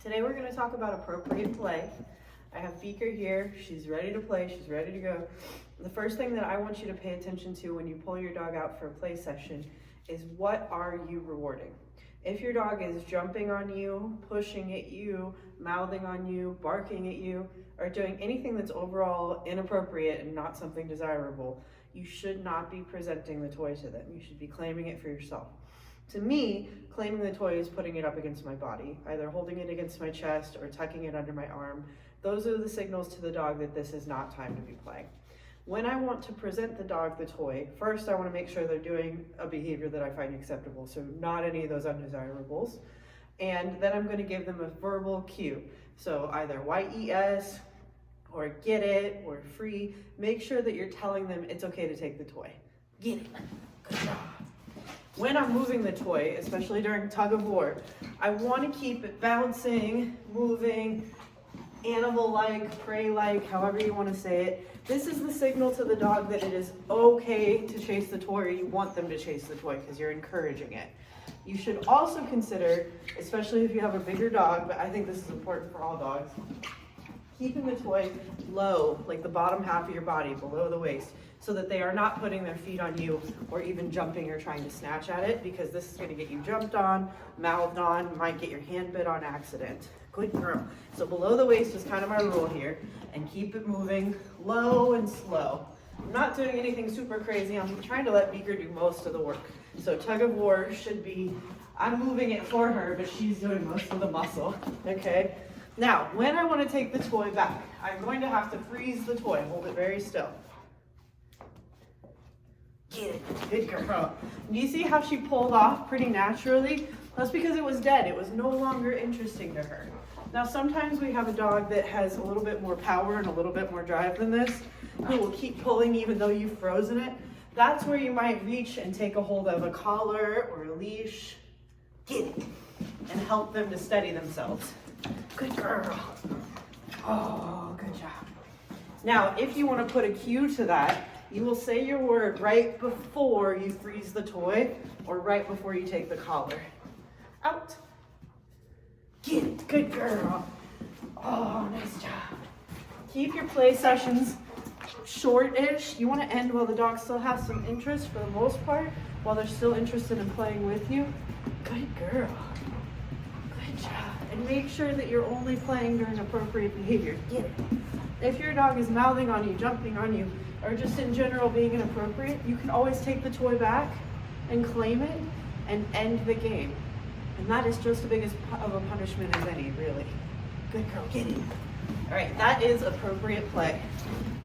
Today we're going to talk about appropriate play. I have Beaker here. She's ready to play. She's ready to go. The first thing that I want you to pay attention to when you pull your dog out for a play session is, what are you rewarding? If your dog is jumping on you, pushing at you, mouthing on you, barking at you, or doing anything that's overall inappropriate and not something desirable, you should not be presenting the toy to them. You should be claiming it for yourself. To me, claiming the toy is putting it up against my body, either holding it against my chest or tucking it under my arm. Those are the signals to the dog that this is not time to be playing. When I want to present the dog the toy, first I want to make sure they're doing a behavior that I find acceptable, so not any of those undesirables. And then I'm going to give them a verbal cue. So either YES, or get it, or free. Make sure that you're telling them it's okay to take the toy. Get it. Good job. When I'm moving the toy, especially during tug of war, I want to keep it bouncing, moving, animal-like, prey-like, however you want to say it. This is the signal to the dog that it is okay to chase the toy, or you want them to chase the toy because you're encouraging it. You should also consider, especially if you have a bigger dog, but I think this is important for all dogs, keeping the toy low, like the bottom half of your body, below the waist, so that they are not putting their feet on you or even jumping or trying to snatch at it, because this is going to get you jumped on, mouthed on, might get your hand bit on accident. Good girl. So below the waist is kind of my rule here, and keep it moving low and slow. I'm not doing anything super crazy. I'm trying to let Beaker do most of the work. So tug of war should be, I'm moving it for her, but she's doing most of the muscle, okay? Now, when I want to take the toy back, I'm going to have to freeze the toy. Hold it very still. Get it. Good girl. Do you see how she pulled off pretty naturally? That's because it was dead. It was no longer interesting to her. Now, sometimes we have a dog that has a little bit more power and a little bit more drive than this, who will keep pulling even though you've frozen it. That's where you might reach and take a hold of a collar or a leash. Get it. And help them to steady themselves. Good girl. Oh, good job. Now, if you want to put a cue to that, you will say your word right before you freeze the toy or right before you take the collar. Out. Get it. Good girl. Oh, nice job. Keep your play sessions short-ish. You want to end while the dog still has some interest for the most part, while they're still interested in playing with you. Good girl. Good job. And make sure that you're only playing during appropriate behavior. Get it. If your dog is mouthing on you, jumping on you, or just in general being inappropriate, you can always take the toy back and claim it and end the game. And that is just as big of a punishment as any, really. Good girl, get it. All right, that is appropriate play.